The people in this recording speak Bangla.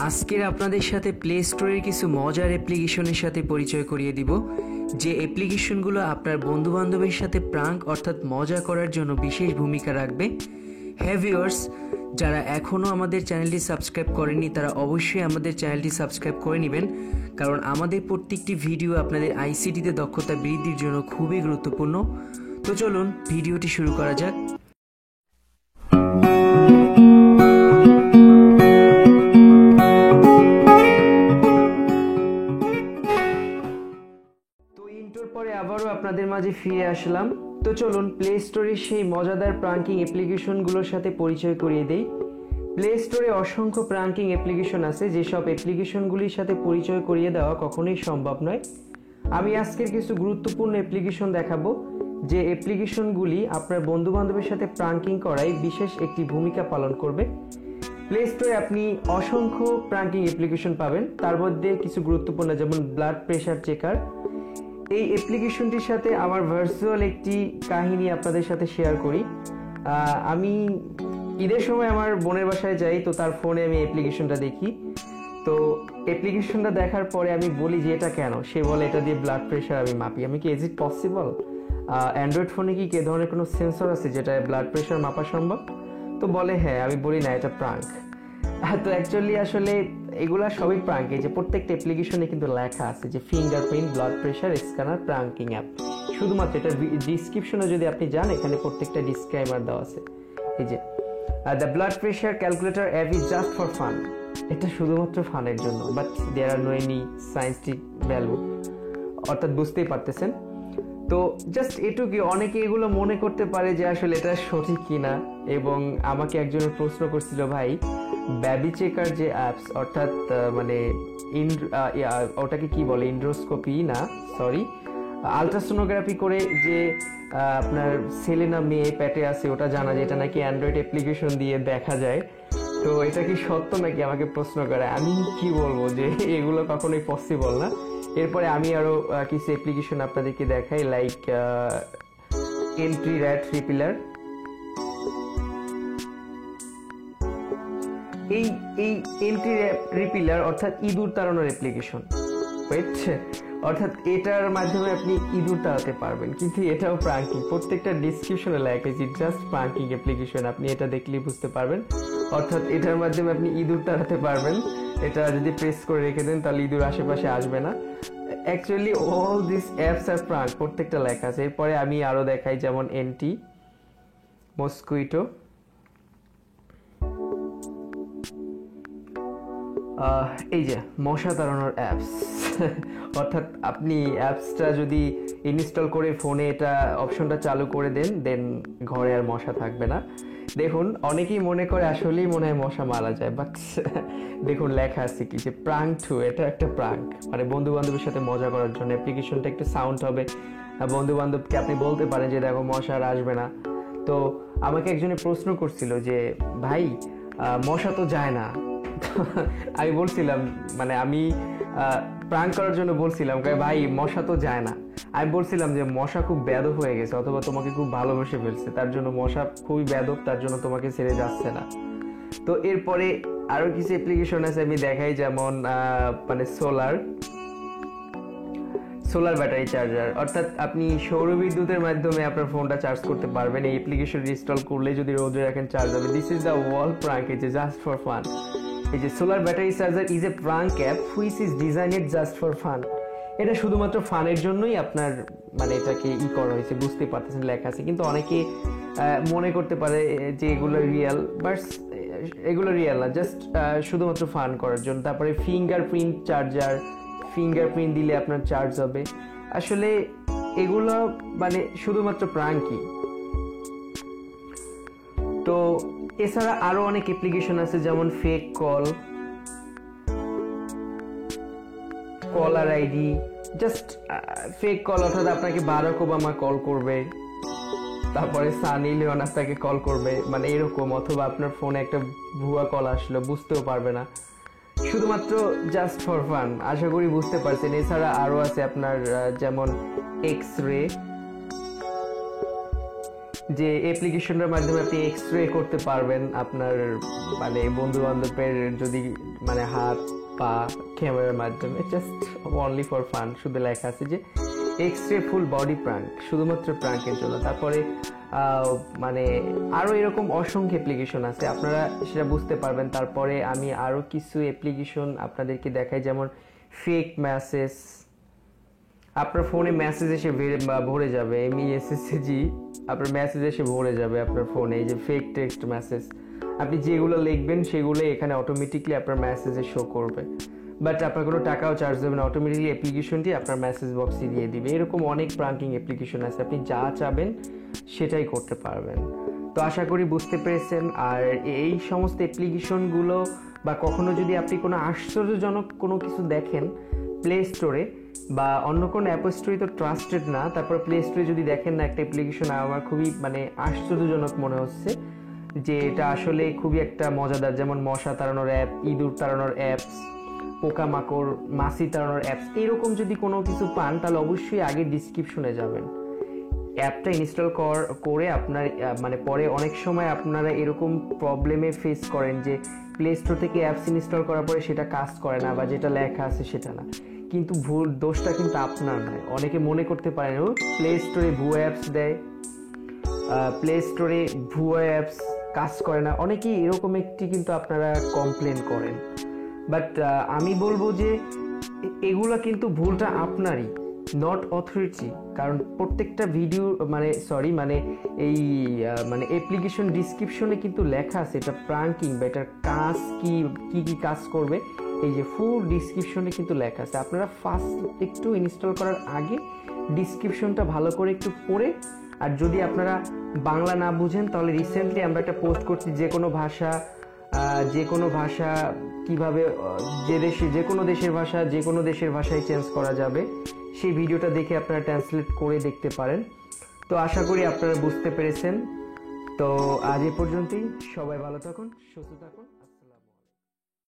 আজকের আপনাদের সাথে প্লে স্টোরের কিছু মজার অ্যাপ্লিকেশনের সাথে পরিচয় করিয়ে দিব, যে অ্যাপ্লিকেশনগুলো আপনার বন্ধুবান্ধবের সাথে প্রাঙ্ক অর্থাৎ মজা করার জন্য বিশেষ ভূমিকা রাখবে। হ্যাঁ ভিউয়ার্স, যারা এখনও আমাদের চ্যানেলটি সাবস্ক্রাইব করেননি তারা অবশ্যই আমাদের চ্যানেলটি সাবস্ক্রাইব করে নেবেন, কারণ আমাদের প্রত্যেকটি ভিডিও আপনাদের আইসিটিতে দক্ষতা বৃদ্ধির জন্য খুবই গুরুত্বপূর্ণ। তো চলুন ভিডিওটি শুরু করা যাক। পরে আবারও আপনাদের মাঝে ফিরে আসলাম। তো চলুন প্লে স্টোরের সেই মজাদার প্রাঙ্কিং অ্যাপ্লিকেশনগুলোর সাথে পরিচয় করিয়ে দেই। প্লে স্টোরে অসংখ্য প্রাঙ্কিং অ্যাপ্লিকেশন আছে, যেসব অ্যাপ্লিকেশনগুলির সাথে পরিচয় করিয়ে দেওয়া কখনোই সম্ভব নয়। আমি আজকের কিছু গুরুত্বপূর্ণ অ্যাপ্লিকেশন দেখাবো, যে অ্যাপ্লিকেশনগুলি আপনার বন্ধুবান্ধবের সাথে প্রাঙ্কিং করায় বিশেষ একটি ভূমিকা পালন করবে। প্লে স্টোরে আপনি অসংখ্য প্রাঙ্কিং অ্যাপ্লিকেশন পাবেন, তার মধ্যে কিছু গুরুত্বপূর্ণ যেমন ব্লাড প্রেশার চেকার। এই অ্যাপ্লিকেশনটির সাথে আমার ভার্চুয়াল একটি কাহিনী আপনাদের সাথে শেয়ার করি। আমি ঈদের সময় আমার বোনের বাসায় যাই, তো তার ফোনে আমি অ্যাপ্লিকেশনটা দেখি। তো অ্যাপ্লিকেশনটা দেখার পরে আমি বলি যে এটা কেন, সে বলে এটা দিয়ে ব্লাড প্রেশার আমি মাপি। আমি কি ইজ ইট পসিবল? অ্যান্ড্রয়েড ফোনে কি এ ধরনের কোনো সেন্সর আছে যেটা ব্লাড প্রেশার মাপা সম্ভব? তো বলে হ্যাঁ। আমি বলি না, এটা প্রাঙ্ক। তো অ্যাকচুয়ালি আসলে এগুলা সবই প্রাঙ্ক। এই যে প্রত্যেকটা অ্যাপ্লিকেশনে কিন্তু লেখা আছে যে fingerprint, blood pressure scanner, pranking app. শুধুমাত্র এটা ডিসক্রিপশনে যদি আপনি যান, এখানে প্রত্যেকটা ডিসক্লেইমার দেওয়া আছে। এই যে the blood pressure calculator app is just for fun. এটা শুধুমাত্র ফানের জন্য, but there are no any scientific value, অর্থাৎ বুঝতেই পারতেছেন। তো জাস্ট এটুকুই। অনেকে এগুলো মনে করতে পারে যে আসলে এটা সঠিক কিনা, এবং আমাকে একজনের প্রশ্ন করছিল, ভাই বেবি চেকার যে অ্যাপস, অর্থাৎ মানে ওটাকে কি বলে, ইন্ড্রোস্কোপি না, সরি, আলট্রাসোনোগ্রাফি করে যে আপনার ছেলে না মেয়ে পেটে আছে ওটা জানা যায়, এটা নাকি অ্যান্ড্রয়েড অ্যাপ্লিকেশন দিয়ে দেখা যায়। তো এটা কি সত্য নাকি আমাকে প্রশ্ন করে। আমি কি বলবো যে এগুলো কখনোই পসিবল না। এরপরে আমি আরো কিছু অ্যাপ্লিকেশন আপনাদেরকে দেখাই, লাইক এন্ট্রি র্যাট রিপিলার। এই এন্ট্রি রিপিলার অর্থাৎ ইঁদুর তাড়ানোর অ্যাপ্লিকেশন, অর্থাৎ এটার মাধ্যমে আপনি ইঁদুর তাড়াতে পারবেন, কিন্তু এটাও প্রাঙ্কিং। প্রত্যেকটা ডিসক্রিপশনে লেখা আছে জাস্ট প্রাঙ্কিং অ্যাপ্লিকেশন, আপনি এটা দেখলেই বুঝতে পারবেন। অর্থাৎ এটার মাধ্যমে আপনি ইঁদুর তাড়াতে পারবেন। এটা যদি প্রেস করে রেখে দেন তাহলে ইঁদুর আশেপাশে আসবে না। Actually all this apps are prank, প্রত্যেকটা লেখা আছে। এরপরে আমি আরো দেখাই, যেমন এন্টি মসকুইটো। এই যে মশা তাড়ানোর অ্যাপস, অর্থাৎ আপনি অ্যাপসটা যদি ইনস্টল করে ফোনে এটা অপশনটা চালু করে দেন ঘরে আর মশা থাকবে না। দেখুন, অনেকেই মনে করে আসলেই মনে হয় মশা মারা যায়, বাট দেখুন লেখা আছে কি যে প্রাঙ্ক টু। এটা একটা প্রাঙ্ক, মানে বন্ধু বান্ধবের সাথে মজা করার জন্য। অ্যাপ্লিকেশনটা একটু সাউন্ড হবে, বন্ধু বান্ধবকে আপনি বলতে পারেন যে দেখো মশা আর আসবে না। তো আমাকে একজনে প্রশ্ন করছিল যে ভাই মশা তো যায় না। আমি বলছিলাম, মানে আমি প্রাঙ্ক করার জন্য বলছিলাম ভাই মশা তো যায় না। আমি বলছিলাম যে মশা খুব বেয়াদব হয়ে গেছে, অথবা তোমাকে খুব ভালোবেসে ফেলছে, তার জন্য মশা খুবই বেয়াদব, তার জন্য তোমাকে ছেড়ে যাচ্ছে না। তো এরপরে আরো কিছু অ্যাপ্লিকেশন আছে আমি দেখাই, যেমন মানে সোলার ব্যাটারি চার্জার, অর্থাৎ আপনি সৌর বিদ্যুতের মাধ্যমে আপনার ফোনটা চার্জ করতে পারবেন। এই অ্যাপ্লিকেশন ইনস্টল করলে যদি রোদে রাখেন চার্জ হবে। This is the wall prank, is just for fun. এই যে solar battery charger is a prank app which is designed just for fun. এটা শুধুমাত্র ফানের জন্যই আপনার মানে এটাকে করা হয়েছে, বুঝতে পারতেছেন লেখা আছে। কিন্তু অনেকে মনে করতে পারে যে এগুলো রিয়েল, বাট এগুলো রিয়েল না, জাস্ট শুধুমাত্র ফান করার জন্য। তারপরে ফিঙ্গারপ্রিন্ট চার্জার, ফিঙ্গারপ্রিন্ট দিলে আপনার চার্জ হবে। আসলে এগুলো মানে শুধুমাত্র প্রাঙ্কই। তো এছাড়া আরো অনেক অ্যাপ্লিকেশন আছে, যেমন fake caller ID, just fake call, অর্থাৎ আপনাকে বারাক ওবামা কল করবে, তারপরে সানি লিওন আপনাকে কল করবে, মানে এরকম। অথবা আপনার ফোনে একটা ভুয়া কল আসলো, বুঝতেও পারবে না, শুধুমাত্র জাস্ট ফর ফান। আশা করি বুঝতে পারছেন। এছাড়া আরো আছে আপনার যেমন এক্স রে, যে অ্যাপ্লিকেশনটার মাধ্যমে আপনি এক্সরে করতে পারবেন আপনার মানে বন্ধু বান্ধবের যদি মানে হাত পা ক্যামেরার মাধ্যমে, জাস্ট অনলি ফর ফান। শুধু লেখা আছে যে এক্সরে ফুল বডি প্রাঙ্ক, শুধুমাত্র প্রাঙ্কের জন্য। তারপরে মানে আরও এরকম অসংখ্য অ্যাপ্লিকেশন আছে, আপনারা সেটা বুঝতে পারবেন। তারপরে আমি আরও কিছু অ্যাপ্লিকেশন আপনাদেরকে দেখাই, যেমন ফেক মেসেজ। আপনার ফোনে মেসেজ এসে ভরে যাবে, MESSG, আপনার মেসেজ এসে ভরে যাবে আপনার ফোনে। এই যে ফেক টেক্সট মেসেজ, আপনি যেগুলো লিখবেন সেগুলো এখানে অটোমেটিকলি আপনার মেসেজে শো করবে, বাট আপনার কোনো টাকাও চার্জ দেবে না, অটোমেটিকলি অ্যাপ্লিকেশনটি আপনার মেসেজ বক্সে দিয়ে দিবে। এরকম অনেক প্রাঙ্কিং অ্যাপ্লিকেশন আছে, আপনি যা চাবেন সেটাই করতে পারবেন। তো আশা করি বুঝতে পেরেছেন। আর এই সমস্ত অ্যাপ্লিকেশনগুলো বা কখনো যদি আপনি কোনো আশ্চর্যজনক কোনো কিছু দেখেন প্লে স্টোরে বা অন্য কোনো অ্যাপ স্টোরে, তো ট্রাস্টেড না, তারপর প্লে স্টোরে যদি দেখেন না একটা অ্যাপ্লিকেশন আমার খুবই মানে আশ্চর্যজনক মনে হচ্ছে যে এটা আসলে খুবই একটা মজাদার, যেমন মশা তাড়ানোর অ্যাপ, ইঁদুর তাড়ানোর অ্যাপস, পোকামাকড় মাছি তাড়ানোর অ্যাপস, এরকম যদি কোনো কিছু পান তাহলে অবশ্যই আগে ডিসক্রিপশনে যাবেন, অ্যাপটা ইনস্টল করে আপনার মানে পরে অনেক সময় আপনারা এরকম প্রবলেমে ফেস করেন যে প্লে স্টোর থেকে অ্যাপস ইনস্টল করার পরে সেটা কাজ করে না বা যেটা লেখা আছে সেটা না, কিন্তু ভুল দোষটা কিন্তু আপনার নয়। অনেকে মনে করতে পারেন ও প্লে স্টোরে ভুয়ো অ্যাপস দেয়, প্লে স্টোরে ভুয়ো অ্যাপস কাজ করে না, অনেকেই এরকম একটি কিন্তু আপনারা কমপ্লেন করেন। বাট আমি বলবো যে এগুলা কিন্তু ভুলটা আপনারই, নট অথরিটি। কারণ প্রত্যেকটা ভিডিও মানে এই মানে অ্যাপ্লিকেশন ডিসক্রিপশনে কিন্তু লেখা আছে এটা প্রাঙ্কিং বা এটার কাজ কি কি কাজ করবে, এই যে ফুল ডিসক্রিপশনে কিন্তু লেখা আছে। আপনারা ফার্স্ট একটু ইনস্টল করার আগে ডিসক্রিপশনটা ভালো করে একটু পড়ে, আর যদি আপনারা বাংলা না বুঝেন তাহলে রিসেন্টলি আমরা একটা পোস্ট করছি যে কোনো ভাষা কিভাবে যে কোনো দেশের ভাষায় চেঞ্জ করা যাবে, সেই ভিডিওটা দেখে আপনারা ট্রান্সলেট করে দেখতে পারেন। তো আশা করি আপনারা বুঝতে পেরেছেন। তো আজ এ পর্যন্তই, সবাই ভালো থাকুন, সুস্থ থাকুন।